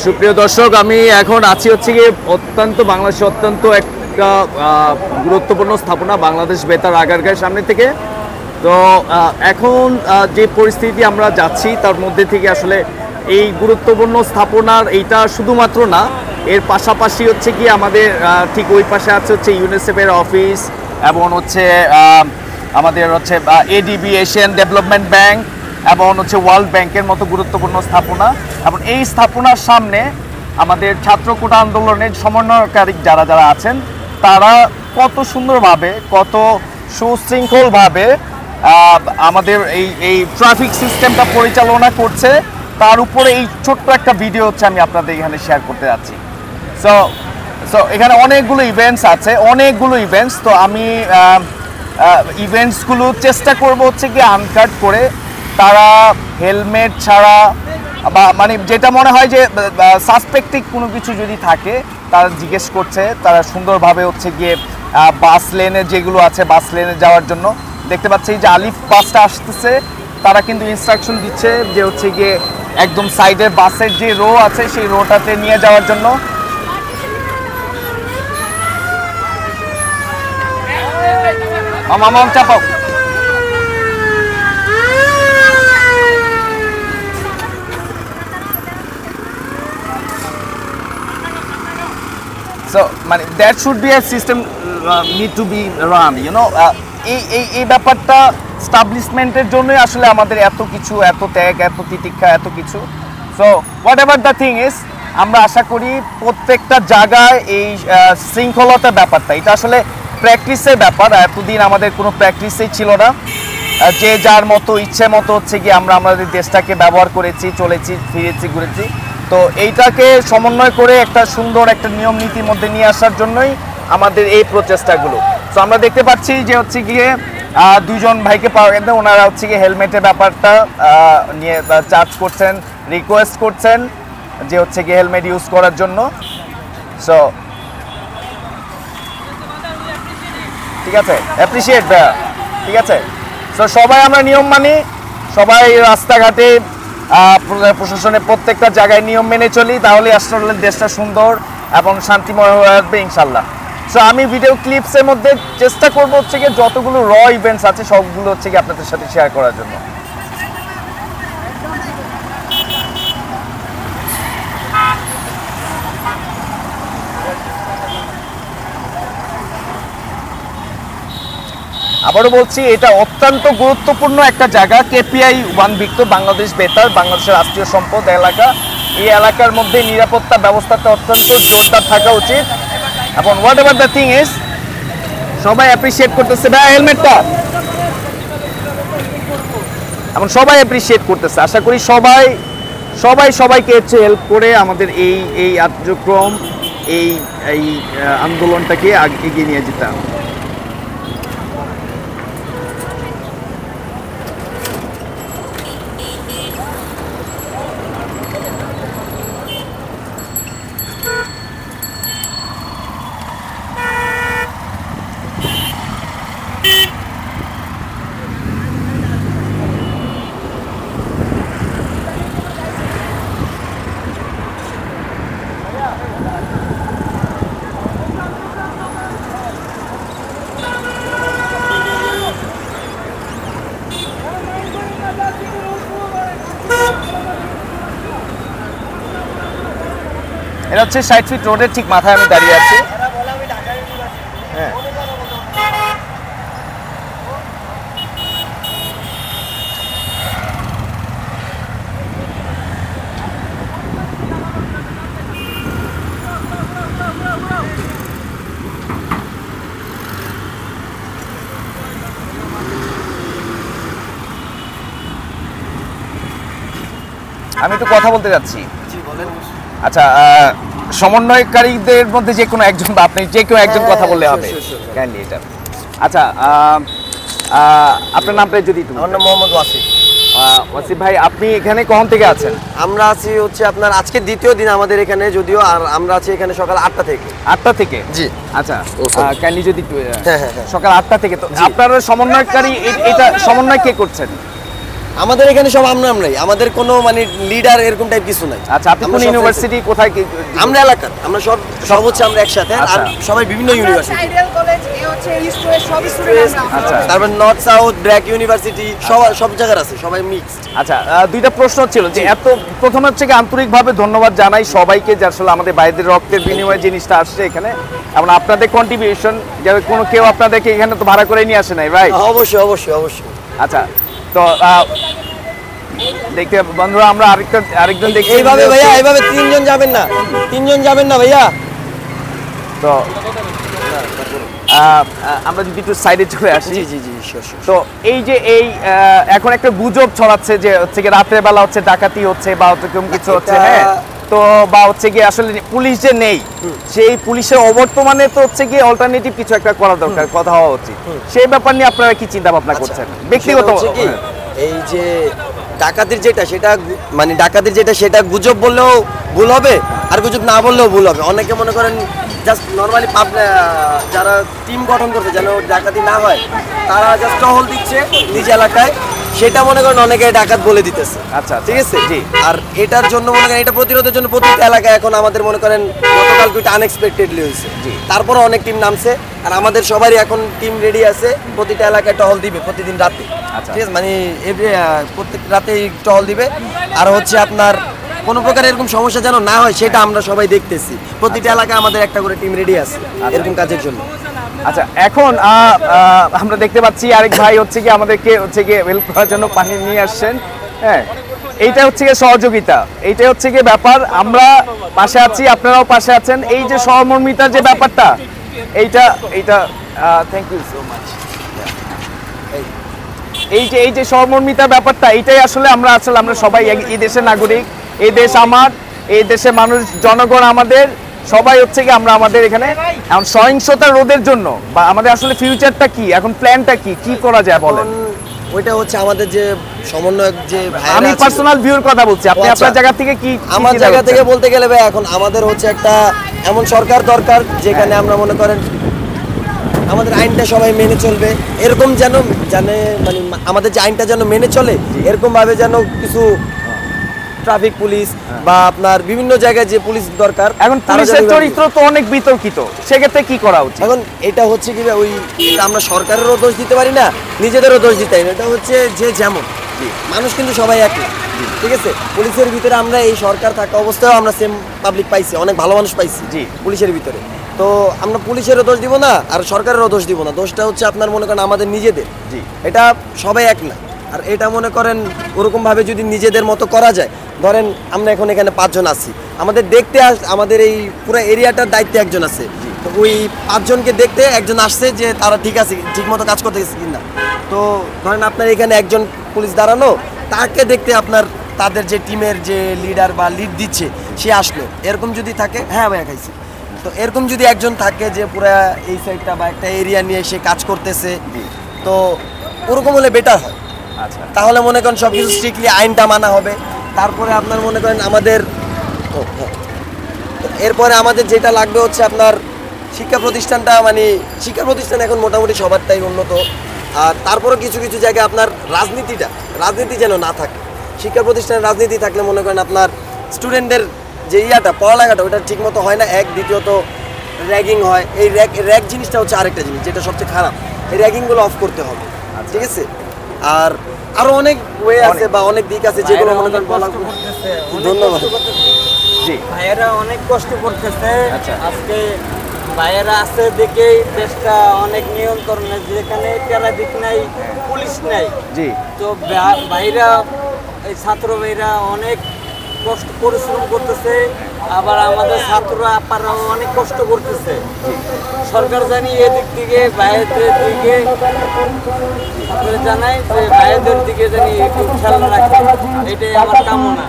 সুপ্রিয় দর্শক, আমি এখন আছি হচ্ছে গিয়ে বাংলাদেশের অত্যন্ত একটা গুরুত্বপূর্ণ স্থাপনা বাংলাদেশ বেতার আগারগাঁয়ের সামনে থেকে। তো এখন যে পরিস্থিতি আমরা যাচ্ছি তার মধ্যে থেকে আসলে এই গুরুত্বপূর্ণ স্থাপনার এইটা শুধুমাত্র না, এর পাশাপাশি হচ্ছে কি আমাদের ঠিক ওই পাশে আছে হচ্ছে ইউনিসেফের অফিস এবং হচ্ছে আমাদের হচ্ছে এডিবি এশিয়ান ডেভেলপমেন্ট ব্যাংক এবং হচ্ছে ওয়ার্ল্ড ব্যাংকের মতো গুরুত্বপূর্ণ স্থাপনা। এবং এই স্থাপনার সামনে আমাদের ছাত্র কোটা আন্দোলনের সমন্বয়কারী যারা যারা আছেন তারা কত সুন্দরভাবে, কত সুশৃঙ্খলভাবে আমাদের এই ট্রাফিক সিস্টেমটা পরিচালনা করছে, তার উপরে এই ছোট্ট একটা ভিডিও হচ্ছে আমি আপনাদের এখানে শেয়ার করতে যাচ্ছি। সো এখানে অনেকগুলো ইভেন্টস আছে, তো আমি ইভেন্টসগুলো চেষ্টা করব হচ্ছে কি আনকাট করে, তারা হেলমেট ছাড়া বা মানে যেটা মনে হয় যে সাসপেক্টিভ কোনো কিছু যদি থাকে তারা জিজ্ঞেস করছে, তারা সুন্দরভাবে হচ্ছে গিয়ে বাস লেনে যেগুলো আছে বাস লেনে যাওয়ার জন্য দেখতে পাচ্ছি যে আলিফ বাসটা আসতেছে, তারা কিন্তু ইনস্ট্রাকশন দিচ্ছে যে হচ্ছে গিয়ে একদম সাইডের বাসের যে রো আছে সেই রোটাতে নিয়ে যাওয়ার জন্য। মামা চাপাও। So, মানে that should be a system need to be run, you know. এই ব্যাপারটা স্টাবলিশমেন্টের জন্যই আসলে আমাদের এত কিছু, এত ত্যাগ, এত তিতিক্ষা, এত কিছু। So what ever the thing is, আমরা আশা করি প্রত্যেকটা জায়গায় এই শৃঙ্খলতার ব্যাপারটা, এটা আসলে প্র্যাকটিসের ব্যাপার। এতদিন আমাদের কোনো প্র্যাকটিসই ছিল না, যে যার মতো ইচ্ছে মতো হচ্ছে কি আমরা আমাদের দেশটাকে ব্যবহার করেছি, চলেছি, ফিরেছি, ঘুরেছি। তো এইটাকে সমন্বয় করে একটা সুন্দর একটা নিয়ম নীতির মধ্যে নিয়ে আসার জন্যই আমাদের এই প্রচেষ্টাগুলো। তো আমরা দেখতে পাচ্ছি যে হচ্ছে গিয়ে দুজন ভাইকে পাওয়া গেছে, ওনারা হচ্ছে গিয়ে হেলমেটের ব্যাপারটা নিয়ে চার্জ করছেন, রিকোয়েস্ট করছেন যে হচ্ছে গিয়ে হেলমেট ইউজ করার জন্য। সো ঠিক আছে, অ্যাপ্রিসিয়েট ভাইয়া, ঠিক আছে। সো সবাই আমরা নিয়ম মানি, সবাই রাস্তাঘাটে প্রশাসনের প্রত্যেকটা জায়গায় নিয়ম মেনে চলি, তাহলে আসলে দেশটা সুন্দর এবং শান্তিময় হয়ে আসবে ইনশাল্লাহ। সো আমি ভিডিও ক্লিপসের মধ্যে চেষ্টা করবো হচ্ছে গিয়ে যতগুলো ইভেন্টস আছে সবগুলো হচ্ছে গিয়ে আপনাদের সাথে শেয়ার করার জন্য। আবারও বলছি, এটা অত্যন্ত গুরুত্বপূর্ণ একটা জায়গা। কেপিআই 1 ভিক্টর বাংলাদেশ বেতার, বাংলাদেশের রাষ্ট্রীয় সম্পদ এলাকা। এই এলাকার মধ্যে নিরাপত্তা ব্যবস্থাটা অত্যন্ত জোরদার থাকা উচিত। এবং what ever the thing is, সবাই অ্যাপ্রিসিয়েট করতেছে ভাই হেলমেটটা, এবং সবাই অ্যাপ্রিসিয়েট করতেছে। আশা করি সবাইকে হচ্ছে হেল্প করে আমাদের এই কার্যক্রম, এই আন্দোলনটাকে এগিয়ে নিয়ে যেতে হবে। এটা হচ্ছে 60 ফিট রোডের ঠিক মাথায় আমি দাঁড়িয়ে আছি। হ্যাঁ, আমি একটু কথা বলতে যাচ্ছি। আচ্ছা, সমন্বয়কারীদের মধ্যে যে কোনো একজন বা আপনি যে কেউ একজন কথা বললে হবে কাইন্ডলি এটা। আচ্ছা, আপনার নামটা যদি একটু। আমার নাম মোহাম্মদ ওয়াসিফ। ওয়াসিফ ভাই, আপনি এখানে কখন থেকে আছেন? আমরা আছি হচ্ছে আপনার আজকে দ্বিতীয় দিন আমাদের এখানে, যদিও আর আমরা আছি এখানে সকাল 8টা থেকে। 8টা থেকে? জি। আচ্ছা, কাইন্ডলি যদি হ্যাঁ, সকাল 8টা থেকে। তো আপনারা সমন্বয়কারী, এটা সমন্বয় কে করছেন? আমাদের এখানে সব আমরাই, আমাদের কোনো মানে লিডার এরকম টাইপ কিছু নাই। আচ্ছা, আপনি আমরা কোন সব ইউনিভার্সিটি, কোথায় আমরা এলাকার, আমরা সব হচ্ছে আমরা একসাথে, আর আচ্ছা। সবাই বিভিন্ন ইউনিভার্সিটি। আইডিয়াল কলেজ এ হচ্ছে ইস্ট ওয়েস্ট সব স্টুডেন্ট আমরা। আচ্ছা। তারপর নর্থ সাউথ ব্র্যাক ইউনিভার্সিটি সব জায়গার আছে, সবাই মিক্সড। আচ্ছা, দুইটা প্রশ্ন ছিল যে এত প্রথমে হচ্ছে কি আন্তরিকভাবে ধন্যবাদ জানাই সবাইকে যে আসলে আমাদের বাইরের রক্তের বিনিময়ে জিনিসটা আসছে এখানে, এবং আপনাদের কন্ট্রিবিউশন, যে কোনো কেউ আপনাদেরকে এখানে তো ভাড়া করে নিয়ে আসে নাই, রাইট? অবশ্যই অবশ্যই অবশ্যই। আচ্ছা, তো দেখতে বন্ধুরা আমরা আরেকজন দেখি এইভাবে ভাইয়া, এইভাবে তিনজন যাবেন না ভাইয়া। তো আমরা যদি একটু সাইডে চলে আসি। জি শিওর। তো এই যে এখন একটা গুজব ছড়াচ্ছে যে হচ্ছে কি রাতের বেলা হচ্ছে ডাকাতি হচ্ছে বা এরকম কিছু হচ্ছে, হ্যাঁ, তো বা হচ্ছে কি আসলে পুলিশ যে নেই, সেই পুলিশের অবর্তমানে তো হচ্ছে কি অল্টারনেটিভ কিছু একটা করা দরকার, কথা হওয়া উচিত। সেই ব্যাপার নিয়ে আপনারা কি চিন্তা ভাবনা করছেন ব্যক্তিগত? এই যে ডাকাতির যেটা সেটা গুজব বললেও ভুল হবে, আর গুজব না বললেও ভুল হবে। অনেকে মনে করেন জাস্ট নর্মালি যারা টিম গঠন করছে যেন ডাকাতি না হয়, তারা জাস্ট টহল দিচ্ছে নিজ এলাকায়, সেটা মনে করেন অনেকে ডাকাত বলে দিতেছে। আচ্ছা, ঠিক আছে। জি। আর এটার জন্য মনে করেন, এটা প্রতিরোধের জন্য প্রতিটা এলাকায় এখন আমাদের মনে করেন গতকালকে এটা আনএক্সপেক্টেডলি হয়েছে, তারপরে অনেক টিম নামছে, আর আমাদের সবারই এখন টিম রেডি আছে, প্রতিটা এলাকায় টহল দিবে প্রতিদিন রাতে। আচ্ছা। ঠিক আছে, মানে প্রত্যেক রাতেই টহল দিবে। আর হচ্ছে আপনার কোনো প্রকার এরকম সমস্যা যেন না হয় সেটা আমরা সবাই দেখতেছি, প্রতিটা এলাকায় আমাদের একটা করে টিম রেডি আছে এরকম কাজের জন্য। আচ্ছা, এখন আমরা দেখতে পাচ্ছি আরেক ভাই হচ্ছে কি আমাদেরকে হচ্ছে কি হেল্প করার জন্য পানি নিয়ে আসছেন, হ্যাঁ, এইটা হচ্ছে কি সহযোগিতা, এইটা হচ্ছে কি ব্যাপার। আমরা পাশে আছি, আপনারাও পাশে আছেন। এই যে সহমর্মিতার যে ব্যাপারটা, এইটা থ্যাংক ইউ সো মাচ। এই যে সহমর্মিতার ব্যাপারটা, এইটাই আসলে আমরা সবাই এই দেশের নাগরিক, এই দেশ আমার, এই দেশের মানুষ, জনগণ আমাদের, সবাই হচ্ছে কি আমরা আমাদের এখানে এখন সহিংসতা রোধের জন্য বা আমাদের আসলে ফিউচারটা কি, এখন প্ল্যানটা কি করা যায় বলেন? ওইটা হচ্ছে আমাদের যে সমন্বয়ক যে ভাইরা আমি আছে, পার্সোনাল ভিউর কথা বলছি, আপনি আচ্ছা। আপনার জায়গা থেকে কি আমার চিন্তা জায়গা করছেন? থেকে বলতে গেলে ভাই, এখন আমাদের হচ্ছে একটা এমন সরকার দরকার যেখানে আমরা মনে করেন আমাদের আইনটা সবাই মেনে চলবে, এরকম যেন মানে আমাদের যে আইনটা যেন মেনে চলে, এরকম ভাবে যেন কিছু ট্রাফিক পুলিশ বা আপনার বিভিন্ন জায়গায় যে পুলিশ দরকার, এখন তারা পুলিশের যেন- চরিত্র তো অনেক বিতর্কিত, সেক্ষেত্রে কি করা উচিত? এখন এটা হচ্ছে কি ভাই, এটা আমরা সরকারেরও দোষ দিতে পারি না, নিজেদেরও দোষ দিতে পারি না। এটা হচ্ছে যে যেমন মানুষ কিন্তু সবাই এক না, ঠিক আছে। পুলিশের ভিতরে আমরা এই সরকার থাকা অবস্থায় আমরা সেম পাবলিক পাইছি, অনেক ভালো মানুষ পাইছি জি। পুলিশের ভিতরে। তো আমরা পুলিশেরও দোষ দিব না আর সরকারেরও দোষ দিব না, দোষটা হচ্ছে আপনার মনে করেন আমাদের নিজেদের। জি। এটা সবাই এক না, আর এটা মনে করেন ওরকম ভাবে যদি নিজেদের মতো করা যায়, ধরেন আমরা এখন এখানে 5 জন আছি, আমাদের দেখতে আমাদের এই পুরো এরিয়াটার দায়িত্বে একজন আছে, তো ওই 5 জনকে দেখতে একজন আসছে যে তারা ঠিক আছে, ঠিক মতো কাজ করতেছে কিনা। তো ধরেন আপনার এখানে একজন পুলিশ দাঁড়ানো, তাকে দেখতে আপনার তাদের যে টিমের যে লিডার বা লিড দিচ্ছে সে আসলো, এরকম যদি থাকে, হ্যাঁ ভাইয়া খাইছি, তো এরকম যদি একজন থাকে যে পুরো এই সাইডটা বা একটা এরিয়া নিয়ে সে কাজ করতেছে, তো ওরকম হলে বেটার হয়। আচ্ছা, তাহলে মনে করেন সব কিছু স্ট্রিক্টলি আইনটা মানা হবে। তারপরে আপনার মনে করেন আমাদের তো এরপরে আমাদের যেটা লাগবে হচ্ছে আপনার শিক্ষা প্রতিষ্ঠানটা, মানে শিক্ষা প্রতিষ্ঠান এখন মোটামুটি সবারটাই উন্নত, আর তারপরে কিছু কিছু জায়গায় আপনার রাজনীতি যেন না থাকে। শিক্ষা প্রতিষ্ঠানে রাজনীতি থাকলে মনে করেন আপনার স্টুডেন্টদের যে পড়ালেখাটা ওটা ঠিক মতো হয় না, এক। দ্বিতীয়ত র্যাগিং হয়, এই র্যাগ জিনিসটা হচ্ছে আরেকটা জিনিস যেটা সবচেয়ে খারাপ, এই র্যাগিংগুলো অফ করতে হবে, ঠিক আছে। আর আরো অনেক ওয়ে আছে বা অনেক দিক আছে যেগুলো মনে করেন বলা। ধন্যবাদ। জি। ভাইয়েরা অনেক কষ্ট করতেছে। আচ্ছা। আজকে ভাইয়েরা আছে দেখেই দেশটা অনেক নিয়ন্ত্রণে, যেখানে ট্রাফিক নাই, পুলিশ নাই। জি। তো ভাইরা, এই ছাত্র ভাইরা অনেক কষ্ট পরিশ্রম করতেছে, আবার আমাদের ছাত্ররা আপারাও অনেক কষ্ট করতেছে। সরকার জানি এদিক থেকে ভাইদের দিকে আপনারা জানাই যে ভাইদের দিকে জানি একটু খেয়াল রাখে, এটাই আমার কামনা।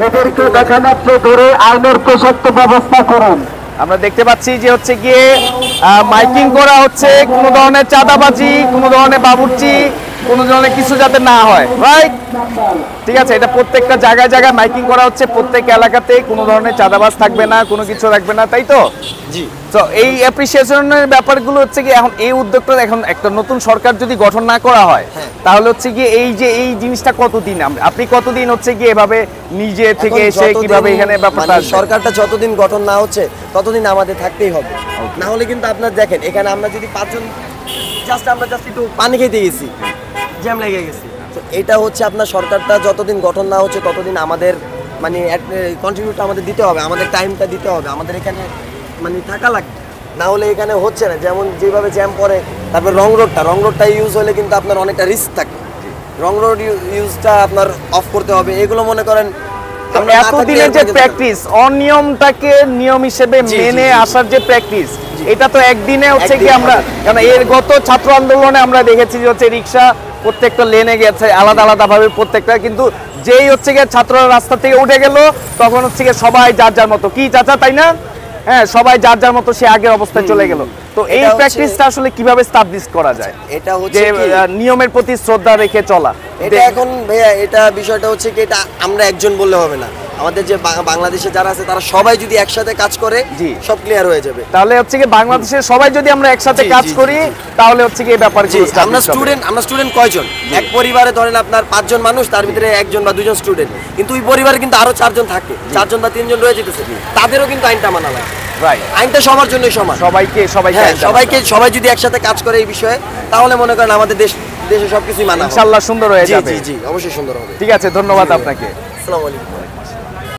এদেরকে দেখামাত্র ধরে আইনের প্রসক্ত ব্যবস্থা করুন। আমরা দেখতে পাচ্ছি যে হচ্ছে গিয়ে মাইকিং করা হচ্ছে, কোনো ধরনের চাঁদাবাজি, কোনো ধরনের বাবুর্চি কোনো ধরনের কিছু যাতে না হয়, রাইট? ঠিক আছে, এটা প্রত্যেকটা জায়গায় জায়গায় মাইকিং করা হচ্ছে, প্রত্যেক এলাকাতে কোনো ধরনের চাঁদাবাজ থাকবে না, কোনো কিছু রাখবে না, তাই তো? জি। তো এই অ্যাপ্রিসিয়েশনের ব্যাপারগুলো হচ্ছে কি এখন এই উদ্যোগটা এখন একটা নতুন সরকার যদি গঠন না করা হয় তাহলে হচ্ছে কি এই যে এই জিনিসটা কতদিন আপনি কতদিন হচ্ছে কি এভাবে নিজে থেকে এখন এসে যতদিন কিভাবে এখানে ব্যাপারটা মানে আসবে? সরকারটা যতদিন গঠন না হচ্ছে ততদিন আমাদের থাকতেই হবে। না হলে কিন্তু আপনার দেখেন এখানে আমরা যদি 5 জন আমরা জাস্ট একটু পানি খেতে গেছি, জ্যাম লেগে গেছি, তো এটা হচ্ছে আপনার সরকারটা যতদিন গঠন না হচ্ছে ততদিন আমাদের মানে কন্ট্রিবিউটটা আমাদের দিতে হবে, আমাদের টাইমটা দিতে হবে, আমাদের এখানে মানে থাকা লাগবে। না হলে এখানে হচ্ছে না, যেমন যেভাবে জ্যাম পড়ে। তারপর রং রোডটা ইউজ হলে কিন্তু আপনার অনেকটা রিস্ক থাকে, রং রোড ইউজটা আপনার অফ করতে হবে। এগুলো মনে করেন আমরা না থাকলে এতদিনের যে এরকম কিন্তু- প্র্যাকটিস, অনিয়মটাকে নিয়ম হিসেবে জি, মেনে জি। আসার যে প্র্যাকটিস, এটা তো একদিনে হচ্ছে কি একদিনে আমরা, হবে। কারণ এর গত ছাত্র আন্দোলনে আমরা দেখেছি যে হচ্ছে রিক্সা প্রত্যেকটা লেনে গেছে আলাদা আলাদা ভাবে প্রত্যেকটা, কিন্তু যেই হচ্ছে গিয়ে ছাত্ররা রাস্তা থেকে উঠে গেল তখন হচ্ছে গিয়ে সবাই যার যার মতো, কি চাচা তাই না? হ্যাঁ, সবাই যার যার মতো সে আগের অবস্থায় চলে গেল। তো এই এটা হচ্ছে- প্র্যাকটিসটা আসলে কিভাবে স্টাবলিশ করা যায়, এটা হচ্ছে যে কি? নিয়মের প্রতি শ্রদ্ধা রেখে চলা? এটা এখন ভাইয়া এটা বিষয়টা হচ্ছে কি, এটা আমরা একজন বললে হবে না, আমাদের যে বাংলাদেশে যারা আছে তারা সবাই যদি একসাথে কাজ করে জি। সব ক্লিয়ার হয়ে যাবে। তাহলে হচ্ছে কি বাংলাদেশের সবাই যদি আমরা একসাথে জি, কাজ জি, জি, করি জি। তাহলে হচ্ছে কি এই ব্যাপারগুলো জি, আমরা স্টুডেন্ট কয়জন? এক পরিবারে ধরেন আপনার 5 জন মানুষ, তার ভিতরে 1 জন বা 2 জন স্টুডেন্ট, কিন্তু ওই পরিবারে কিন্তু আরো 4 জন থাকে, 4 জন বা 3 জন রয়ে যেতেছে, তাদেরও কিন্তু আইনটা মানা লাগে। রাইট, আইনটা সবার জন্যই সমান। হ্যাঁ, সবাই যদি একসাথে কাজ করে এই বিষয়ে, তাহলে মনে করেন আমাদের দেশে সবকিছুই মানা হবে। ইনশাআল্লাহ সুন্দর হয়ে জি যাবে। জি জি, অবশ্যই সুন্দর হবে। ঠিক আছে, ধন্যবাদ আপনাকে। আসসালামু আলাইকুম।